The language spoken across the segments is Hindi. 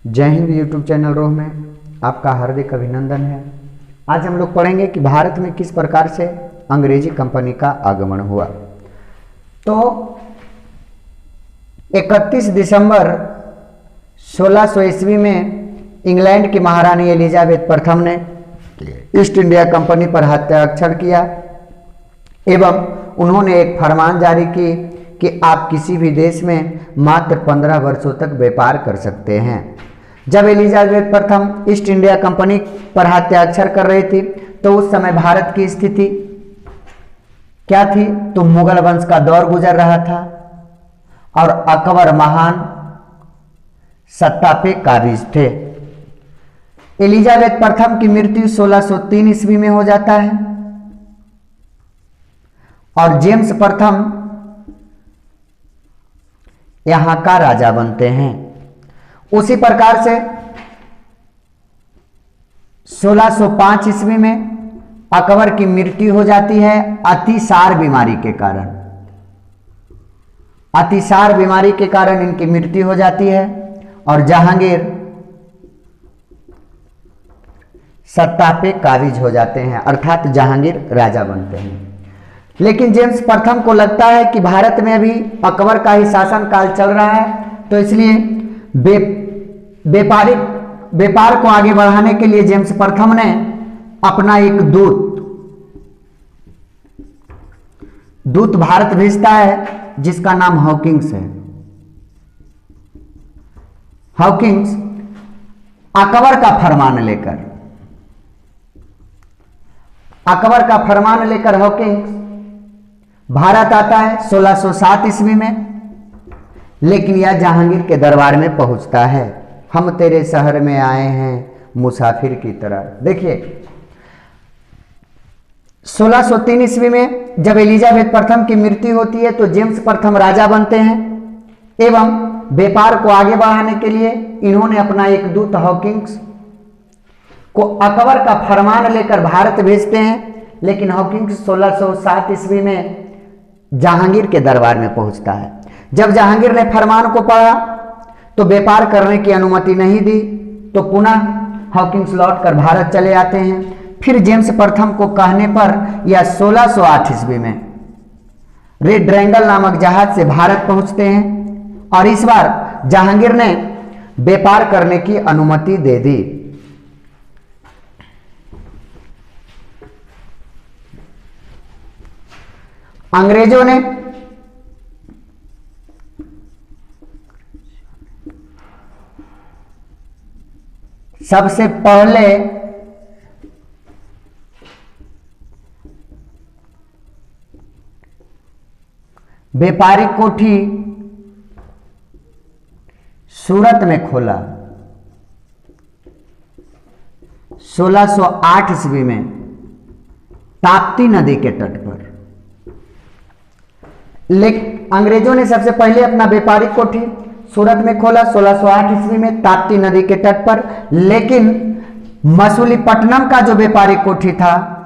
जय हिंद यूट्यूब चैनल रोह में आपका हार्दिक अभिनंदन है। आज हम लोग पढ़ेंगे कि भारत में किस प्रकार से अंग्रेजी कंपनी का आगमन हुआ। तो 31 दिसंबर 1600 ईस्वी में इंग्लैंड की महारानी एलिजाबेथ प्रथम ने ईस्ट इंडिया कंपनी पर हस्ताक्षर किया एवं उन्होंने एक फरमान जारी की कि आप किसी भी देश में मात्र 15 वर्षों तक व्यापार कर सकते हैं। जब एलिजाबेथ प्रथम ईस्ट इंडिया कंपनी पर हस्ताक्षर कर रही थी तो उस समय भारत की स्थिति क्या थी? तो मुगल वंश का दौर गुजर रहा था और अकबर महान सत्ता पे काबिज थे। एलिजाबेथ प्रथम की मृत्यु 1603 ईस्वी में हो जाता है और जेम्स प्रथम यहां का राजा बनते हैं। उसी प्रकार से 1605 ईस्वी में अकबर की मृत्यु हो जाती है अतिसार बीमारी के कारण। अतिसार बीमारी के कारण इनकी मृत्यु हो जाती है और जहांगीर सत्ता पे काबिज हो जाते हैं, अर्थात जहांगीर राजा बनते हैं। लेकिन जेम्स प्रथम को लगता है कि भारत में अभी अकबर का ही शासन काल चल रहा है, तो इसलिए व्यापार को आगे बढ़ाने के लिए जेम्स प्रथम ने अपना एक दूत भारत भेजता है जिसका नाम हॉकिंस है। हॉकिंस अकबर का फरमान लेकर हॉकिंस भारत आता है 1607 ईस्वी में। लेकिन यह जहांगीर के दरबार में पहुंचता है। हम तेरे शहर में आए हैं मुसाफिर की तरह। देखिए 1603 ईस्वी में जब एलिजाबेथ प्रथम की मृत्यु होती है तो जेम्स प्रथम राजा बनते हैं एवं व्यापार को आगे बढ़ाने के लिए इन्होंने अपना एक दूत हॉकिंस को अकबर का फरमान लेकर भारत भेजते हैं। लेकिन हॉकिंस 1607 ईस्वी में जहांगीर के दरबार में पहुंचता है। जब जहांगीर ने फरमान को पढ़ा तो व्यापार करने की अनुमति नहीं दी, तो पुनः हॉकिंस लौटकर भारत चले आते हैं। फिर जेम्स प्रथम को कहने पर यह 1608 ईस्वी में रेड ड्रैगन नामक जहाज से भारत पहुंचते हैं और इस बार जहांगीर ने व्यापार करने की अनुमति दे दी। अंग्रेजों ने सबसे पहले व्यापारिक कोठी सूरत में खोला 1608 ईस्वी में ताप्ती नदी के तट पर। लेकिन अंग्रेजों ने सबसे पहले अपना व्यापारिक कोठी सूरत में खोला 1608 ईस्वी में ताप्ती नदी के तट पर। लेकिन मसूलीपट्टनम का जो व्यापारिक कोठी था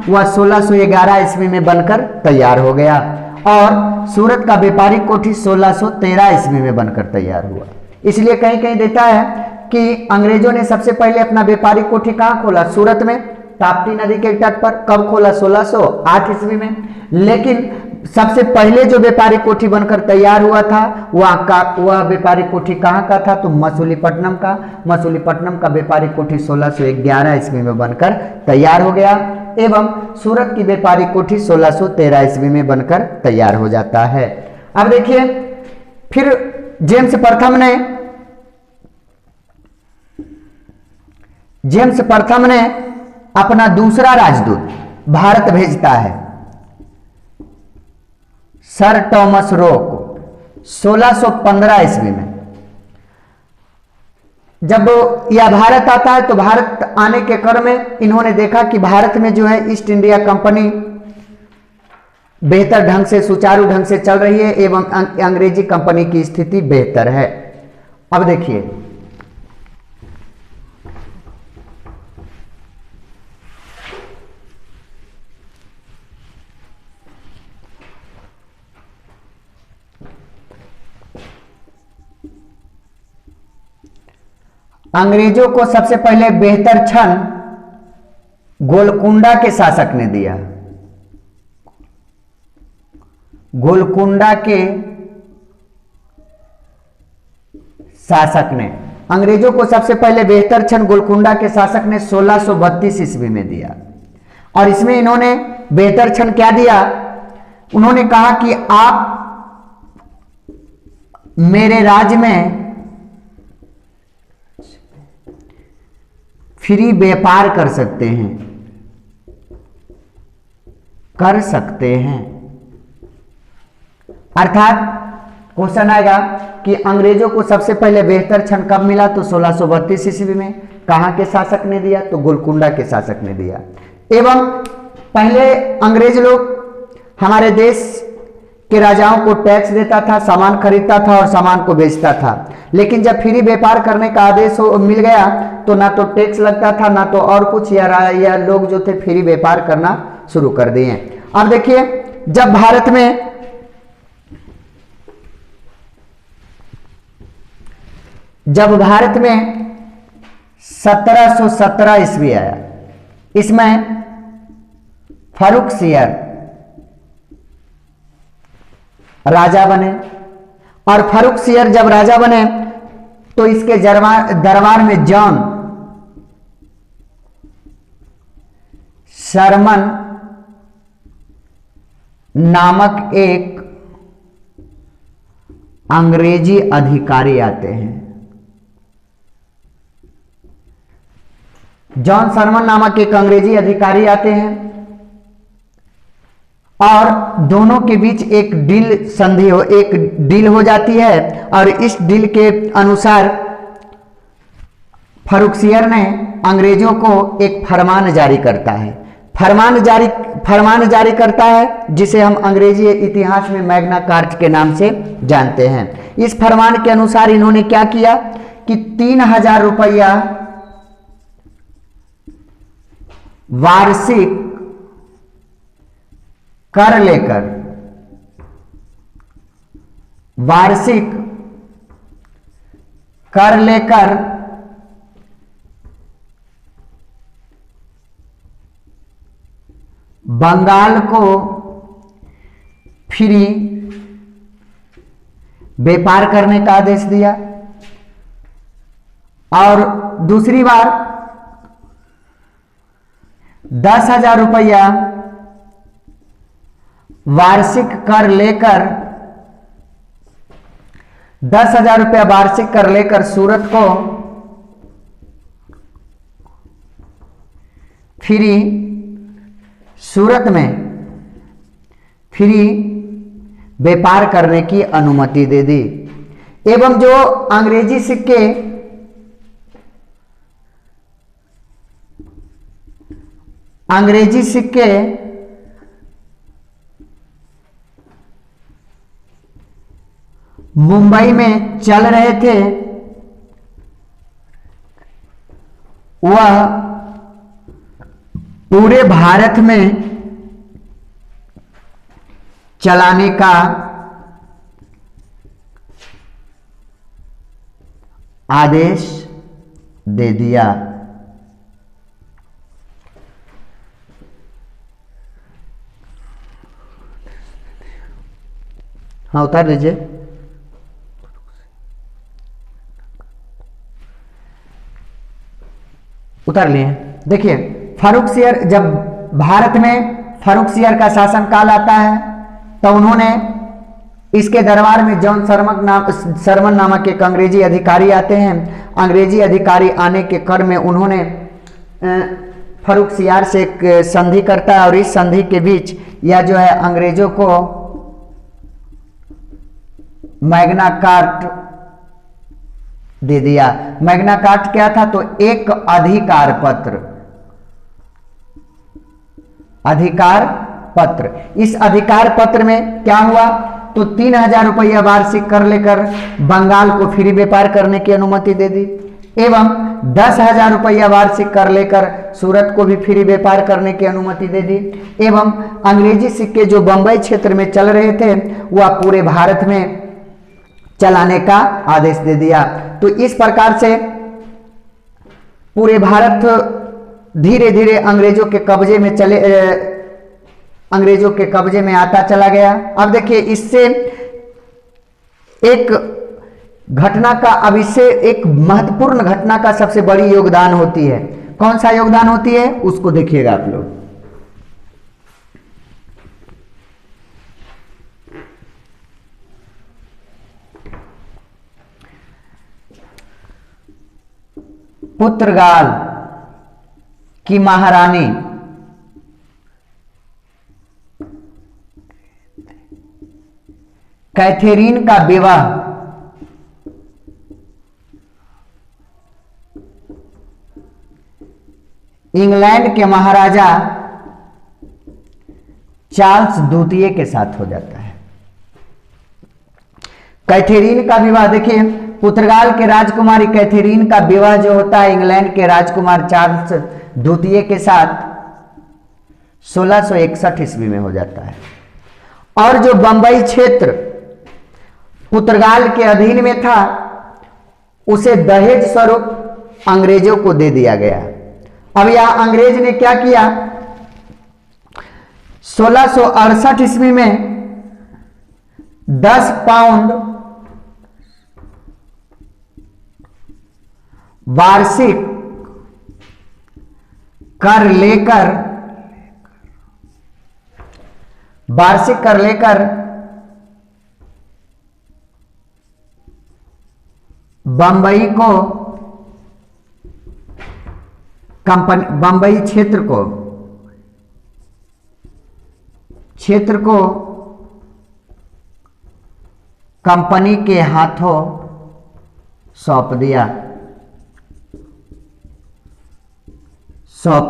वह 1611 ईस्वी में बनकर तैयार हो गया और सूरत का व्यापारिक कोठी 1613 ईस्वी में बनकर तैयार हुआ। इसलिए कहीं कहीं देता है कि अंग्रेजों ने सबसे पहले अपना व्यापारिक कोठी कहां खोला? सूरत में ताप्ती नदी के तट पर। कब खोला? 1608 ईस्वी में। लेकिन सबसे पहले जो व्यापारिक कोठी बनकर तैयार हुआ था वह व्यापारिक कोठी कहां का था? तो मसूलीपट्टनम का व्यापारिक कोठी 1611 ईस्वी में बनकर तैयार हो गया एवं सूरत की व्यापारिक कोठी 1613 ईस्वी में बनकर तैयार हो जाता है। अब देखिए फिर जेम्स प्रथम ने अपना दूसरा राजदूत भारत भेजता है सर टॉमस रो को 1615 ईस्वी में। जब यह भारत आता है तो भारत आने के क्रम में इन्होंने देखा कि भारत में जो है ईस्ट इंडिया कंपनी बेहतर ढंग से सुचारू ढंग से चल रही है एवं अंग्रेजी कंपनी की स्थिति बेहतर है। अब देखिए अंग्रेजों को सबसे पहले बेहतर क्षण गोलकुंडा के शासक ने दिया। गोलकुंडा के शासक ने अंग्रेजों को सबसे पहले बेहतर क्षण गोलकुंडा के शासक ने 1632 ईस्वी में दिया। और इसमें इन्होंने बेहतर क्षण क्या दिया? उन्होंने कहा कि आप मेरे राज्य में फ्री व्यापार कर सकते हैं। अर्थात क्वेश्चन आएगा कि अंग्रेजों को सबसे पहले बेहतर क्षण कब मिला? तो 1632 ईस्वी में। कहां के शासक ने दिया? तो गोलकुंडा के शासक ने दिया। एवं पहले अंग्रेज लोग हमारे देश के राजाओं को टैक्स देता था, सामान खरीदता था और सामान को बेचता था। लेकिन जब फ्री व्यापार करने का आदेश मिल गया तो ना तो टैक्स लगता था ना तो और कुछ, या लोग जो थे फ्री व्यापार करना शुरू कर दिए। अब देखिए, जब भारत में 1717 ईस्वी आया, इसमें फारुखसियर राजा बने। और फारुखसियर जब राजा बने तो इसके दरबार में जॉन शर्मन नामक एक अंग्रेजी अधिकारी आते हैं। जॉन शर्मन नामक एक अंग्रेजी अधिकारी आते हैं और दोनों के बीच एक डील हो जाती है। और इस डील के अनुसार फारुखसियर ने अंग्रेजों को एक फरमान जारी करता है। फरमान जारी करता है जिसे हम अंग्रेजी इतिहास में मैग्ना कार्टा के नाम से जानते हैं। इस फरमान के अनुसार इन्होंने क्या किया कि 3000 रुपया वार्षिक कर लेकर बंगाल को फ्री व्यापार करने का आदेश दिया। और दूसरी बार 10,000 रुपया वार्षिक कर लेकर 10,000 रुपया वार्षिक कर लेकर सूरत को सूरत में फ्री व्यापार करने की अनुमति दे दी। एवं जो अंग्रेजी सिक्के मुंबई में चल रहे थे, वह पूरे भारत में चलाने का आदेश दे दिया। हाँ, उतार लीजिए। उतार लिए। देखिए, फारुखसियर, जब भारत में फारुखसियर का शासनकाल आता है तो उन्होंने इसके दरबार में जॉन शर्मन नामक एक अंग्रेजी अधिकारी आते हैं। अंग्रेजी अधिकारी आने के क्रम में उन्होंने फारुखसियर से एक संधि करता है और इस संधि के बीच यह जो है अंग्रेजों को मैग्ना कार्टा दे दिया। मैग्ना कार्टा क्या था? तो एक अधिकार पत्र। इस अधिकार पत्र में क्या हुआ? तो 3000 रुपया वार्षिक कर लेकर बंगाल को फ्री व्यापार करने की अनुमति दे दी एवं 10,000 रुपया वार्षिक कर लेकर सूरत को भी फ्री व्यापार करने की अनुमति दे दी एवं अंग्रेजी सिक्के जो बंबई क्षेत्र में चल रहे थे वह पूरे भारत में चलाने का आदेश दे दिया। तो इस प्रकार से पूरे भारत धीरे धीरे अंग्रेजों के कब्जे में आता चला गया। अब देखिए इससे एक घटना का, अब इससे एक महत्वपूर्ण घटना का सबसे बड़ी योगदान होती है। कौन सा योगदान होती है उसको देखिएगा आप लोग। पुर्तगाल की महारानी कैथरीन का विवाह इंग्लैंड के महाराजा चार्ल्स द्वितीय के साथ हो जाता है। कैथरीन का विवाह, देखिए पुर्तगाल के राजकुमारी कैथरीन का विवाह जो होता है इंग्लैंड के राजकुमार चार्ल्स द्वितीय के साथ 1661 ईस्वी में हो जाता है। और जो बंबई क्षेत्र पुर्तगाल के अधीन में था उसे दहेज स्वरूप अंग्रेजों को दे दिया गया। अब यहां अंग्रेज ने क्या किया, 1668 ईस्वी में 10 पाउंड वार्षिक कर लेकर बंबई क्षेत्र को कंपनी के हाथों सौंप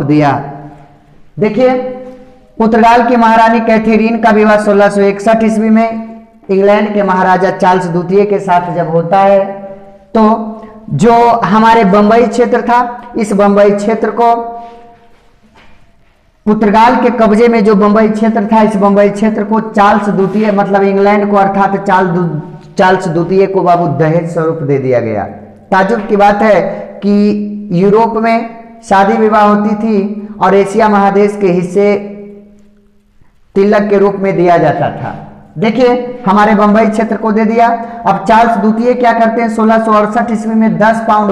दिया। देखिए पुर्तगाल की महारानी कैथरीन का विवाह 1661 ईस्वी में इंग्लैंड के महाराजा चार्ल्स द्वितीय के साथ जब होता है, तो जो हमारे बंबई क्षेत्र था, इस बंबई क्षेत्र को पुर्तगाल के कब्जे में जो बंबई क्षेत्र था, इस बंबई क्षेत्र को चार्ल्स द्वितीय मतलब इंग्लैंड को अर्थात चार्ल्स द्वितीय को बाबू दहेज स्वरूप दे दिया गया। ताज्जुब की बात है कि यूरोप में शादी विवाह होती थी और एशिया महादेश के हिस्से तिलक के रूप में दिया जाता था। देखिए हमारे बंबई क्षेत्र को दे दिया। अब चार्ल्स द्वितीय क्या करते हैं, 1668 ईस्वी में 10 पाउंड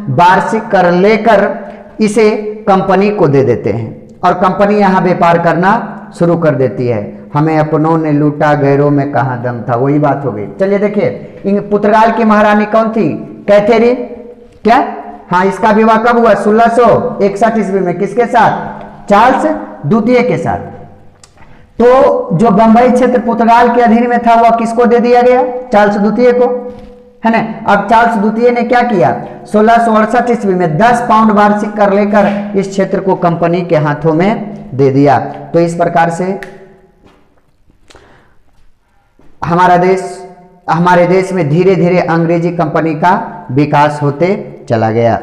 वार्षिक कर लेकर इसे कंपनी को दे देते हैं और कंपनी यहां व्यापार करना शुरू कर देती है। हमें अपनों ने लूटा गैरों में कहां दम था, वही बात हो गई। चलिए देखिए पुर्तगाल की महारानी कौन थी, कैथरीन। क्या, हाँ, इसका विवाह कब हुआ, 1661 ईस्वी में। किसके साथ, चार्ल्स द्वितीय के साथ। तो जो बंबई क्षेत्र पुर्तगाल के अधीन में था वह किसको दे दिया गया, चार्ल्स द्वितीय को, है ना। अब चार्ल्स द्वितीय ने क्या किया, 1668 ईस्वी में 10 पाउंड वार्षिक कर लेकर इस क्षेत्र को कंपनी के हाथों में दे दिया। तो इस प्रकार से हमारे देश में धीरे धीरे अंग्रेजी कंपनी का विकास होते चला गया।